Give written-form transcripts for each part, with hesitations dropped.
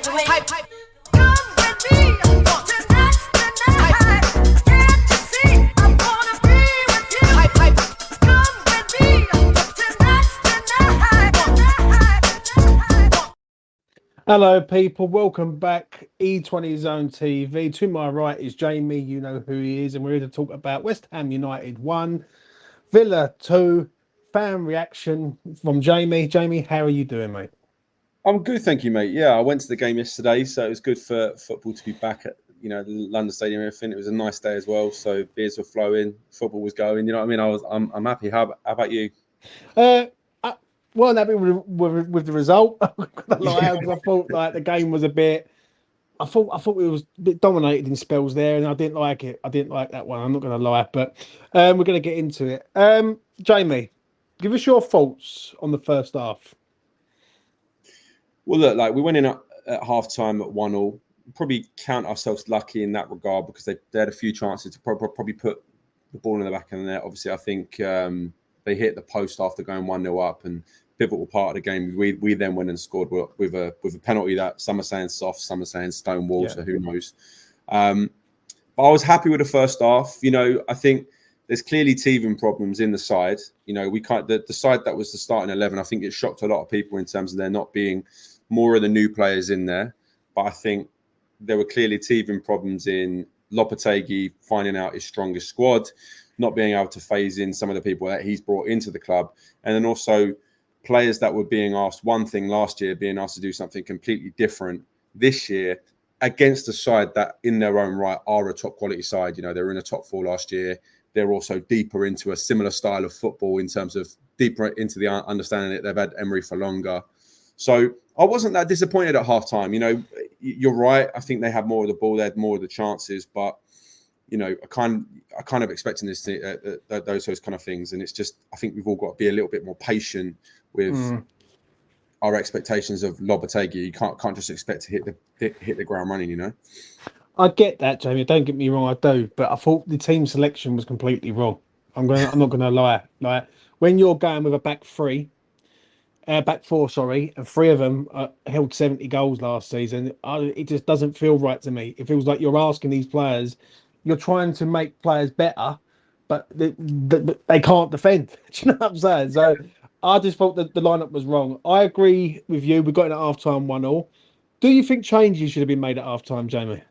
hype. Come with me tonight. Can't you see? I wanna be with you. Hype. Come with me tonight. Hello, people. Welcome back. E20 Zone TV. To my right is Jamie. You know who he is, and we're here to talk about West Ham United 1, Villa 2. Fan reaction from Jamie. Jamie, how are you doing, mate? I'm good, thank you, mate. Yeah, I went to the game yesterday, so it was good for football to be back at the London Stadium and everything. It was a nice day as well, so beers were flowing, football was going. You know what I mean? I'm happy. How about you? Well, happy with the result. I'm gonna lie, because I thought like the game was a bit. I thought it was a bit dominated in spells there, and I didn't like it. I didn't like that one. I'm not going to lie, but we're going to get into it. Jamie, give us your thoughts on the first half. Well, look, like we went in at half time at 1-1. Probably count ourselves lucky in that regard because they had a few chances to probably put the ball in the back of the net. Obviously, I think they hit the post after going 1-0 up, and pivotal part of the game. We then went and scored with a penalty that some are saying soft, some are saying stone wall, so who knows. But I was happy with the first half. I think there's clearly teething problems in the side. We can't the side that was the starting 11. I think it shocked a lot of people in terms of there not being more of the new players in there. But I think there were clearly teething problems in Lopetegui finding out his strongest squad, not being able to phase in some of the people that he's brought into the club, and then also players that were being asked one thing last year, being asked to do something completely different this year against a side that in their own right are a top quality side. They were in the top 4 last year. They're also deeper into a similar style of football in terms of deeper into the understanding that they've had Emery for longer. So I wasn't that disappointed at halftime. You're right. I think they had more of the ball. They had more of the chances, but I kind of expecting this those kind of things, and it's just I think we've all got to be a little bit more patient with our expectations of Lopetegui. You can't just expect to hit the ground running. I get that, Jamie. Don't get me wrong, I do, but I thought the team selection was completely wrong. I'm not gonna lie. Like when you're going with a back four, and 3 of them held 70 goals last season, it just doesn't feel right to me. It feels like you're asking these players. You're trying to make players better, but they can't defend. Do you know what I'm saying? So I just thought that the lineup was wrong. I agree with you. We got in at half-time 1-1. Do you think changes should have been made at half-time, Jamie?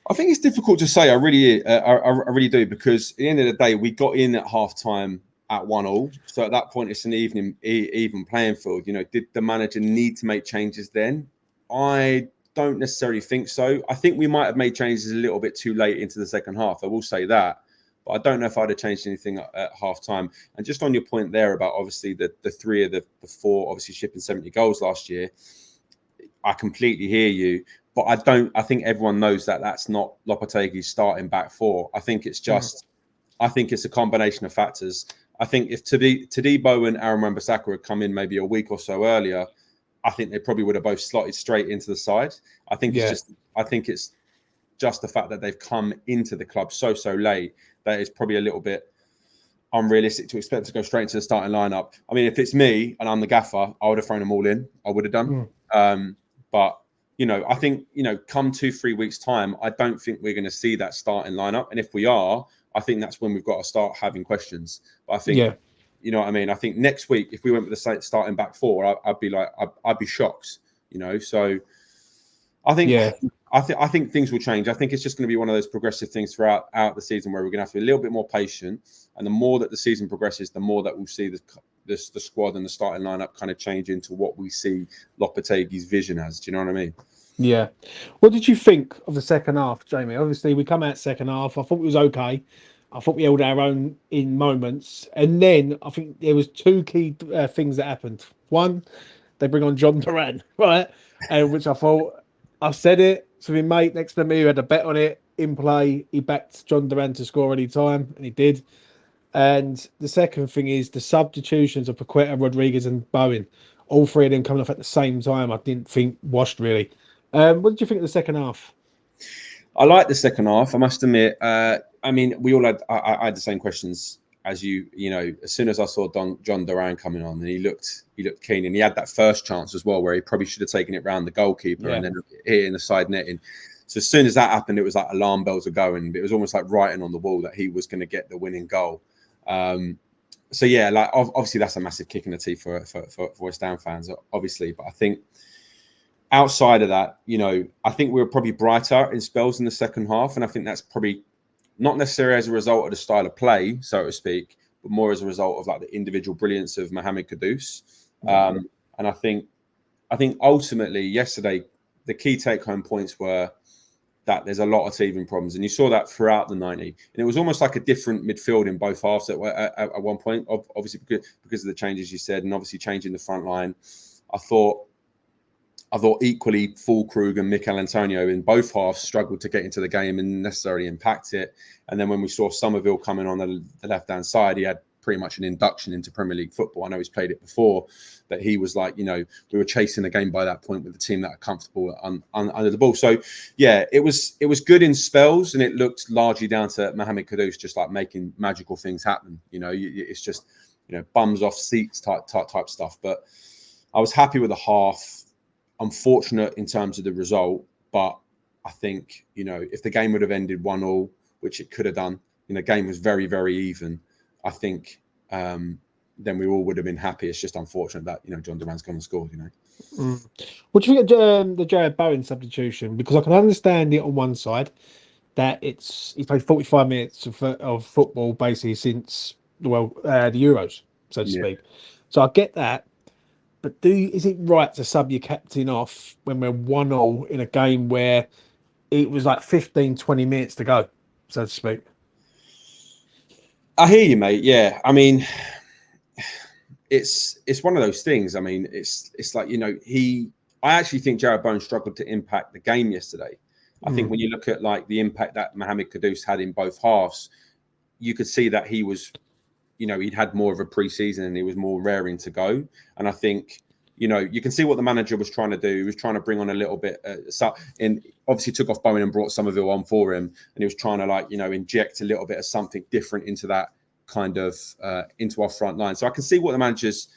I think it's difficult to say. I really do, because at the end of the day, we got in at half-time at 1-1. So at that point, it's an even playing field. Did the manager need to make changes then? I don't necessarily think so. I think we might have made changes a little bit too late into the second half. I will say that. But I don't know if I'd have changed anything at half time. And just on your point there about obviously the 3 of the 4 obviously shipping 70 goals last year, I completely hear you. But I think everyone knows that that's not Lopetegui's starting back 4. I think it's just, I think it's a combination of factors. I think if Todibo and Aaron Wan-Bissaka had come in maybe a week or so earlier, I think they probably would have both slotted straight into the side. I think it's just the fact that they've come into the club so late that it's probably a little bit unrealistic to expect to go straight into the starting lineup. I mean, if it's me and I'm the gaffer, I would have thrown them all in. I would have done. But I think come 2-3 weeks time, I don't think we're going to see that starting lineup. And if we are, I think that's when we've got to start having questions. But I think. You know what I mean? I think next week, if we went with the starting back 4, I'd be shocked. So I think things will change. I think it's just going to be one of those progressive things throughout the season where we're going to have to be a little bit more patient. And the more that the season progresses, the more that we'll see the squad and the starting lineup kind of change into what we see Lopetegui's vision as. Do you know what I mean? Yeah. What did you think of the second half, Jamie? Obviously, we come out second half. I thought it was okay. I thought we held our own in moments. And then I think there was 2 key things that happened. One, they bring on John Duran, right? And which I thought, I said it. So my mate next to me who had a bet on it in play, he backed John Duran to score any time, and he did. And the second thing is the substitutions of Paqueta, Rodriguez and Bowen. All 3 of them coming off at the same time, I didn't think washed really. What did you think of the second half? I like the second half, I must admit. I mean, we all had. I had the same questions as as soon as I saw John Duran coming on, and he looked keen, and he had that first chance as well where he probably should have taken it round the goalkeeper and then hit in the side netting. So as soon as that happened, it was like alarm bells were going. It was almost like writing on the wall that he was going to get the winning goal. So yeah, like obviously that's a massive kick in the teeth for West Ham fans, obviously. But I think outside of that, I think we were probably brighter in spells in the second half, and I think that's probably not necessarily as a result of the style of play, so to speak, but more as a result of like the individual brilliance of Mohamed Kudus. And I think ultimately yesterday the key take-home points were that there's a lot of teething problems, and you saw that throughout the 90. And it was almost like a different midfield in both halves at one point, obviously because of the changes you said, and obviously changing the front line. I thought equally Fulkrug and Mikel Antonio in both halves struggled to get into the game and necessarily impact it. And then when we saw Somerville coming on the left-hand side, he had pretty much an induction into Premier League football. I know he's played it before, but he was like, we were chasing the game by that point with the team that are comfortable under the ball. So, yeah, it was good in spells, and it looked largely down to Mohamed Kudus just like making magical things happen. It's just, bums off seats type stuff. But I was happy with the half. Unfortunate in terms of the result, but I think, if the game would have ended 1-1, which it could have done, the game was very, very even, I think then we all would have been happy. It's just unfortunate that, John Duran's gone and scored, What do you think of the Jared Bowen substitution? Because I can understand it on one side, that he's played 45 minutes of football basically since, the Euros, so to speak. So I get that. But is it right to sub your captain off when we're 1-0 in a game where it was like 15, 20 minutes to go, so to speak? I hear you, mate. Yeah. I mean, it's one of those things. I mean, it's like, I actually think Jared Bowen struggled to impact the game yesterday. I think when you look at like the impact that Mohamed Kudus had in both halves, you could see that he was, he'd had more of a pre-season and he was more raring to go. And I think, you can see what the manager was trying to do. He was trying to bring on a little bit, and obviously took off Bowen and brought Somerville on for him. And he was trying to inject a little bit of something different into that kind of, into our front line. So I can see what the manager's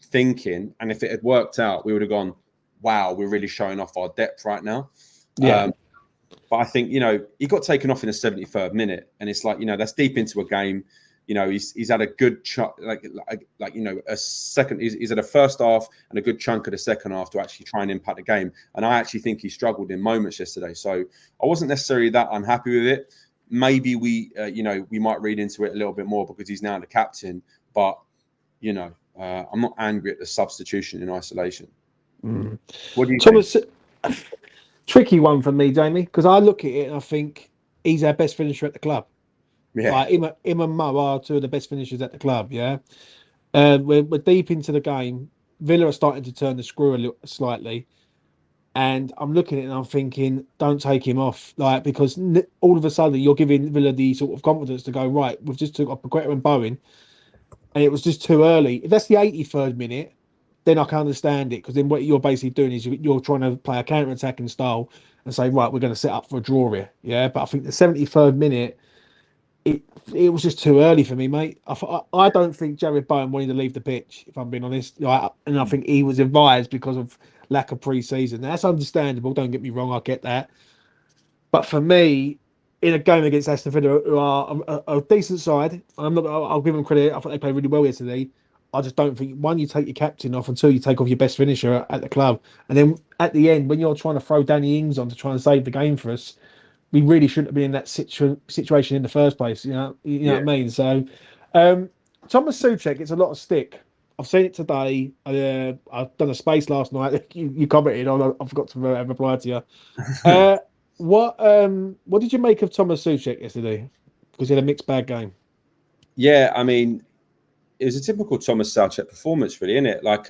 thinking. And if it had worked out, we would have gone, wow, we're really showing off our depth right now. Yeah. But I think, he got taken off in the 73rd minute. And it's like, that's deep into a game. He's had a good chunk, a second. He's had a first half and a good chunk of the second half to actually try and impact the game. And I actually think he struggled in moments yesterday. So I wasn't necessarily that unhappy with it. Maybe we might read into it a little bit more because he's now the captain. But I'm not angry at the substitution in isolation. What do you Thomas, think? Tricky one for me, Jamie, because I look at it and I think he's our best finisher at the club. Yeah. Like him and Mo are two of the best finishers at the club. Yeah, we're deep into the game. Villa are starting to turn the screw slightly, and I'm looking at it and I'm thinking, don't take him off, because all of a sudden you're giving Villa the sort of confidence to go, right, we've just took off Paqueta and Bowen, and it was just too early. If that's the 83rd minute, then I can understand it, because then what you're basically doing is you're trying to play a counter-attacking style and say, right, we're going to set up for a draw here. Yeah, but I think the 73rd minute, it was just too early for me, mate. I don't think Jared Bowen wanted to leave the pitch, if I'm being honest. And I think he was advised because of lack of pre-season. Now, that's understandable. Don't get me wrong. I get that. But for me, in a game against Aston Villa, who are a decent side, I'll give them credit. I thought they played really well yesterday. I just don't think, one, you take your captain off, and two, you take off your best finisher at the club. And then at the end, when you're trying to throw Danny Ings on to try and save the game for us, we really shouldn't have been in that situation in the first place. You know what I mean? So, Thomas Souček gets a lot of stick. I've seen it today. I've done a space last night. You commented on. I forgot to reply to you. What did you make of Thomas Souček yesterday? Because he had a mixed bag game. Yeah, I mean, it was a typical Thomas Souček performance, really, isn't it? Like,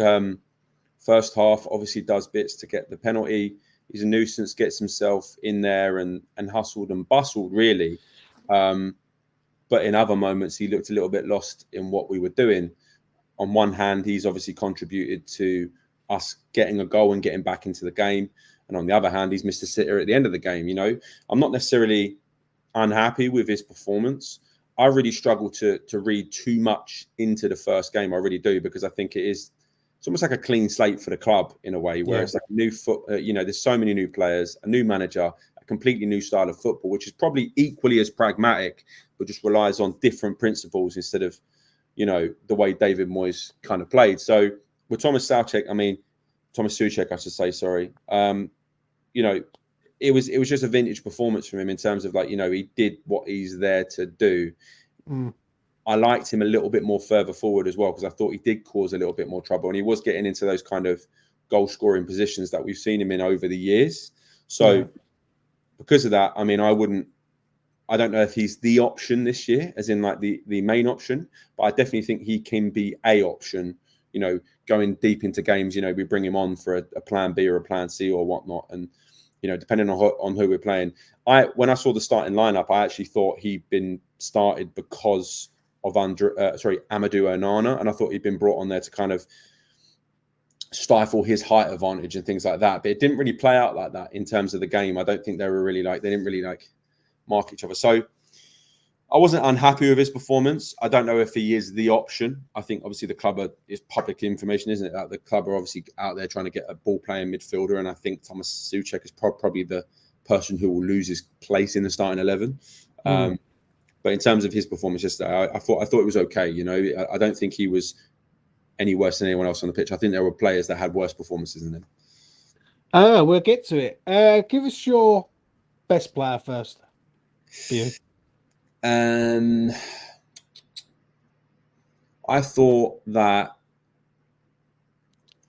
first half obviously does bits to get the penalty. He's a nuisance, gets himself in there and hustled and bustled, really. But in other moments, he looked a little bit lost in what we were doing. On one hand, he's obviously contributed to us getting a goal and getting back into the game. And on the other hand, he's missed a sitter at the end of the game. I'm not necessarily unhappy with his performance. I really struggle to read too much into the first game. I really do, because I think it's almost like a clean slate for the club in a way, where it's like new there's so many new players, a new manager, a completely new style of football, which is probably equally as pragmatic, but just relies on different principles instead of, the way David Moyes kind of played. So with Thomas Soucek, Thomas Soucek, I should say, sorry. It was just a vintage performance from him in terms of he did what he's there to do. I liked him a little bit more further forward as well, because I thought he did cause a little bit more trouble, and he was getting into those kind of goal scoring positions that we've seen him in over the years. So because of that, I don't know if he's the option this year, as in the main option, but I definitely think he can be a option, going deep into games. We bring him on for a plan B or a plan C or whatnot. And, depending on who we're playing. When I saw the starting lineup, I actually thought he'd been started because of Amadou Onana, and I thought he'd been brought on there to kind of stifle his height advantage and things like that. But it didn't really play out like that in terms of the game. I don't think they didn't really mark each other. So I wasn't unhappy with his performance. I don't know if he is the option. I think obviously the club is public information, isn't it? That the club are obviously out there trying to get a ball playing midfielder, and I think Thomas Soucek is probably the person who will lose his place in the starting 11. But in terms of his performance yesterday, I thought it was okay. I don't think he was any worse than anyone else on the pitch. I think there were players that had worse performances than him. We'll get to it. Give us your best player first for you. I thought that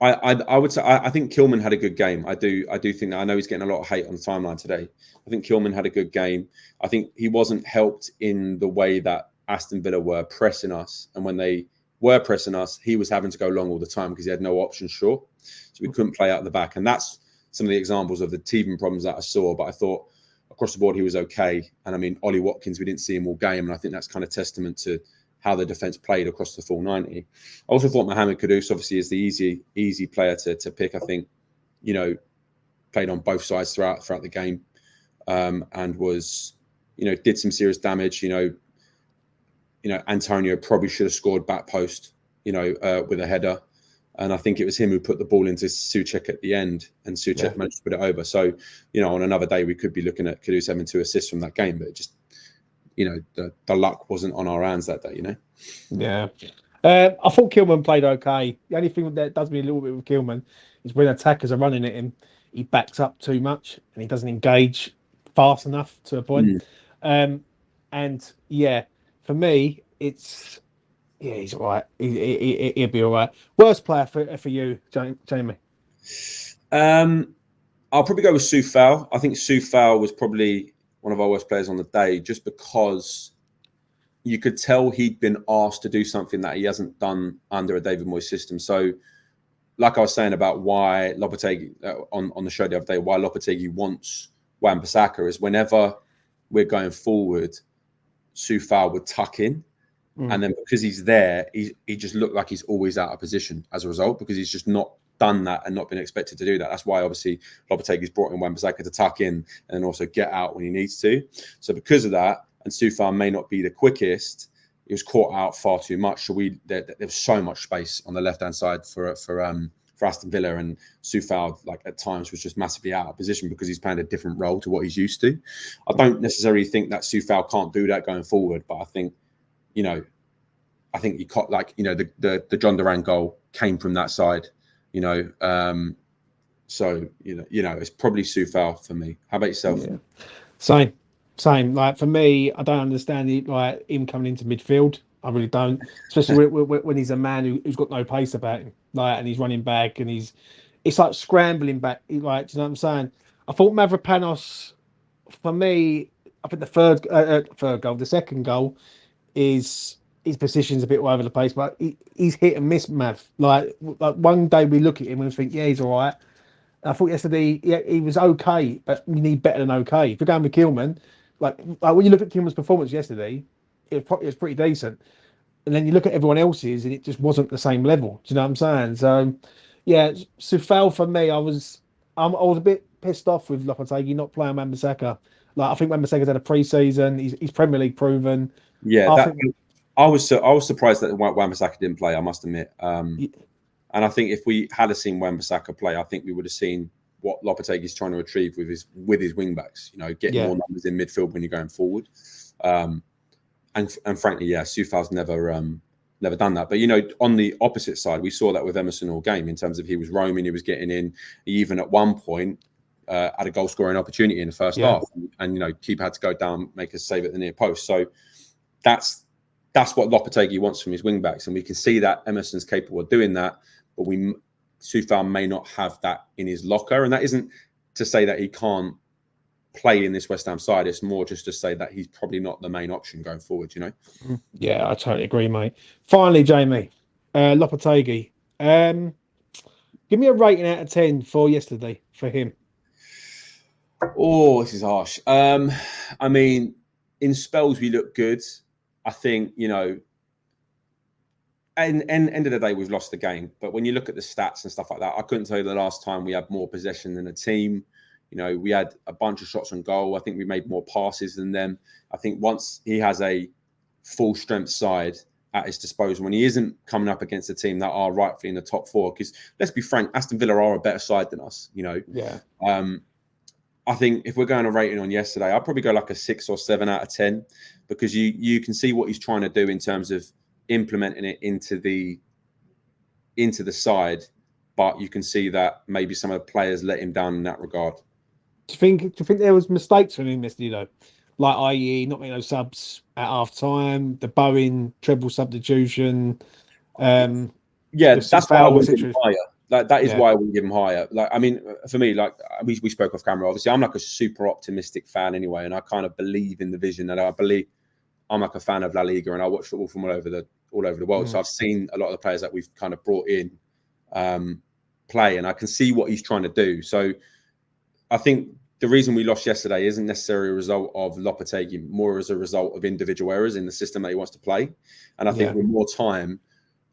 I would say I think Kilman had a good game. I do think that. I know he's getting a lot of hate on the timeline today. I think Kilman had a good game. I think he wasn't helped in the way that Aston Villa were pressing us, and when they were pressing us, he was having to go long all the time because he had no options short, so we couldn't play out the back. And that's some of the examples of the teething problems that I saw. But I thought across the board he was okay. And Ollie Watkins, we didn't see him all game, and I think that's kind of testament to how the defence played across the full 90. I also thought Mohamed Kudus obviously is the easy player to pick. I think, played on both sides throughout the game, and was, did some serious damage. Antonio probably should have scored back post, with a header. And I think it was him who put the ball into Soucek at the end, and Soucek managed to put it over. So, on another day, we could be looking at Kudus having 2 assists from that game, but it just, the luck wasn't on our hands that day, Yeah. I thought Kilman played okay. The only thing that does me a little bit with Kilman is when attackers are running at him, he backs up too much and he doesn't engage fast enough to a point. And yeah, for me, it's he's all right. He'll be all right. Worst player for you, Jamie? I'll probably go with Soufal. I think Soufal was probably one of our worst players on the day, just because you could tell he'd been asked to do something that he hasn't done under a David Moyes system. So, like I was saying about why Lopetegui on the show the other day, why Lopetegui wants Wan-Bissaka is whenever we're going forward, Soufal would tuck in. And then because he's there, he just looked like he's always out of position as a result, because he's just not done that and not been expected to do that. That's why obviously Lopetegui's brought in Wan-Bissaka to tuck in and then also get out when he needs to. So because of that, and Soufal may not be the quickest, he was caught out far too much. So there was so much space on the left-hand side for Aston Villa, and Soufal at times was just massively out of position because he's playing a different role to what he's used to. I don't necessarily think that Soufal can't do that going forward, but I think he caught the John Duran goal came from that side. So it's probably Soufal for me. How about yourself? Yeah. Same. Like for me, I don't understand him coming into midfield. I really don't, especially when he's a man who's got no pace about him, and he's running back and it's like scrambling back. Do you know what I'm saying? I thought Mavropanos, for me, I think the third goal, the second goal, is his position's a bit all over the place, but he's hit and miss, Mav. Like one day we look at him and think, yeah, he's all right. I thought yesterday, he was okay, but we need better than okay. If you're going with Kilman, like when you look at Kilman's performance yesterday, it was pretty decent. And then you look at everyone else's, and it just wasn't the same level. Do you know what I'm saying? So, yeah, Soufal for me, I was a bit pissed off with Lopetegui not playing Wan-Bissaka. I think Wan-Bissaka's had a pre-season. He's Premier League proven. Yeah, I think I was surprised that Wan-Bissaka didn't play. I must admit. y- And I think if we had seen Wan-Bissaka play, I think we would have seen what Lopetegui is trying to achieve with his wing backs. You know, getting more numbers in midfield when you're going forward. And frankly, yeah, Soufal's never done that. But you know, on the opposite side, we saw that with Emerson all game in terms of he was roaming, he was getting in. He even at one point had a goal scoring opportunity in the first half, and you know, keeper had to go down, make a save at the near post. So that's what Lopetegui wants from his wing backs, and we can see that Emerson's capable of doing that. But Soufal may not have that in his locker, and that isn't to say that he can't play in this West Ham side. It's more just to say that he's probably not the main option going forward, you know? Yeah, I totally agree, mate. Finally, Jamie, Lopetegui. Give me a rating out of 10 for yesterday for him. Oh, this is harsh. I mean, in spells we look good. I think, you know, and end of the day, we've lost the game. But when you look at the stats and stuff like that, I couldn't tell you the last time we had more possession than a team. You know, we had a bunch of shots on goal. I think we made more passes than them. I think once he has a full strength side at his disposal, when he isn't coming up against a team that are rightfully in the top four, because let's be frank, Aston Villa are a better side than us, you know. Yeah. I think if we're going a rating on yesterday, I'd probably go like a 6 or 7 out of 10, because you can see what he's trying to do in terms of implementing it into the side, but you can see that maybe some of the players let him down in that regard. Do you think there was mistakes from him yesterday, though? Like, i.e., not making those subs at half time, the Bowen treble substitution. Yeah, that's why I wouldn't give him higher. Like, that is why I wouldn't give him higher. Like, I mean, for me, like we spoke off camera, obviously, I'm like a super optimistic fan anyway, and I kind of believe in the vision, and I believe I'm like a fan of La Liga, and I watch football from all over the world. So I've seen a lot of the players that we've kind of brought in play, and I can see what he's trying to do. So I think the reason we lost yesterday isn't necessarily a result of Lopetegui, more as a result of individual errors in the system that he wants to play. And I think with more time,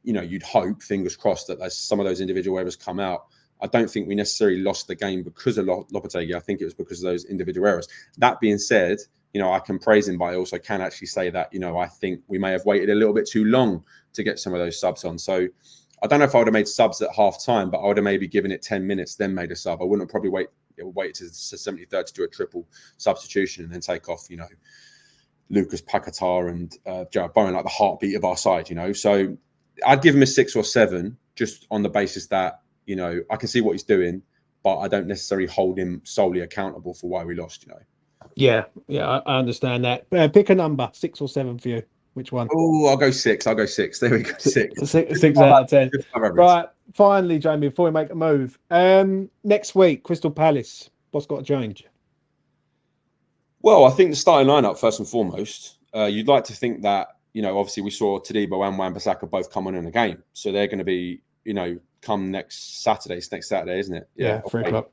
you know, you'd hope, fingers crossed, that some of those individual errors come out. I don't think we necessarily lost the game because of Lopetegui. I think it was because of those individual errors. That being said, you know, I can praise him, but I also can actually say that, you know, I think we may have waited a little bit too long to get some of those subs on. So I don't know if I would have made subs at half time, but I would have maybe given it 10 minutes, then made a sub. I wouldn't have probably waited to the 73rd to do a triple substitution and then take off, you know, Lucas Paquetá and Jared Bowen, like the heartbeat of our side, you know. So I'd give him a 6 or 7 just on the basis that, you know, I can see what he's doing, but I don't necessarily hold him solely accountable for why we lost, you know. Yeah, I understand that. Pick a number, 6 or 7 for you. Which one? Oh, I'll go 6. There we go. 6. 6 out of 10. Right. Finally, Jamie, before we make a move, next week, Crystal Palace. What's got to change? Well, I think the starting lineup, first and foremost, you'd like to think that, you know, obviously we saw Todibo and Wan-Bissaka both come on in a game. So they're going to be, you know, come next Saturday. It's next Saturday, isn't it? Yeah, 3 o'clock.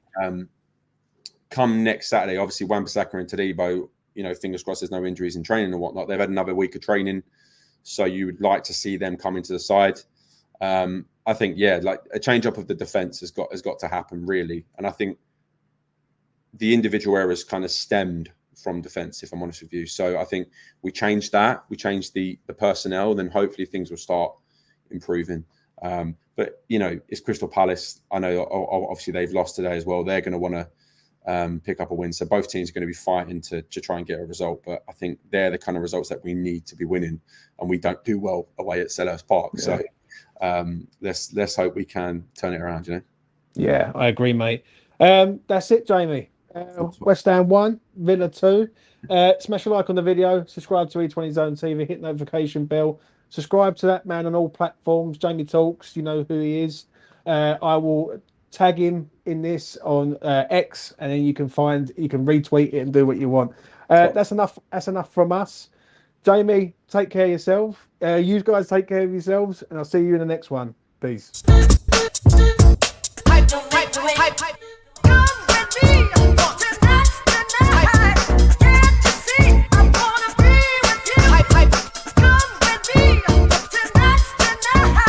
Come next Saturday, obviously Wan-Bissaka and Todibo, you know, fingers crossed there's no injuries in training and whatnot. They've had another week of training. So you would like to see them come into the side. I think, yeah, like a change up of the defence has got to happen, really. And I think the individual errors kind of stemmed from defence, if I'm honest with you. So I think we changed that. We changed the personnel, then hopefully things will start improving. But, you know, it's Crystal Palace. I know obviously they've lost today as well. They're going to want to pick up a win. So both teams are going to be fighting to try and get a result. But I think they're the kind of results that we need to be winning. And we don't do well away at Selhurst Park. Yeah. So let's hope we can turn it around, you know? Yeah, I agree, mate. That's it, Jamie. West Ham 1, Villa 2. Smash a like on the video. Subscribe to E20 Zone TV. Hit notification bell. Subscribe to that man on all platforms. Jamie Talks. You know who he is. I will tag him in this on X, and then you can retweet it and do what you want. That's enough. That's enough from us. Jamie, take care of yourself. You guys take care of yourselves, and I'll see you in the next one. Peace. Hype.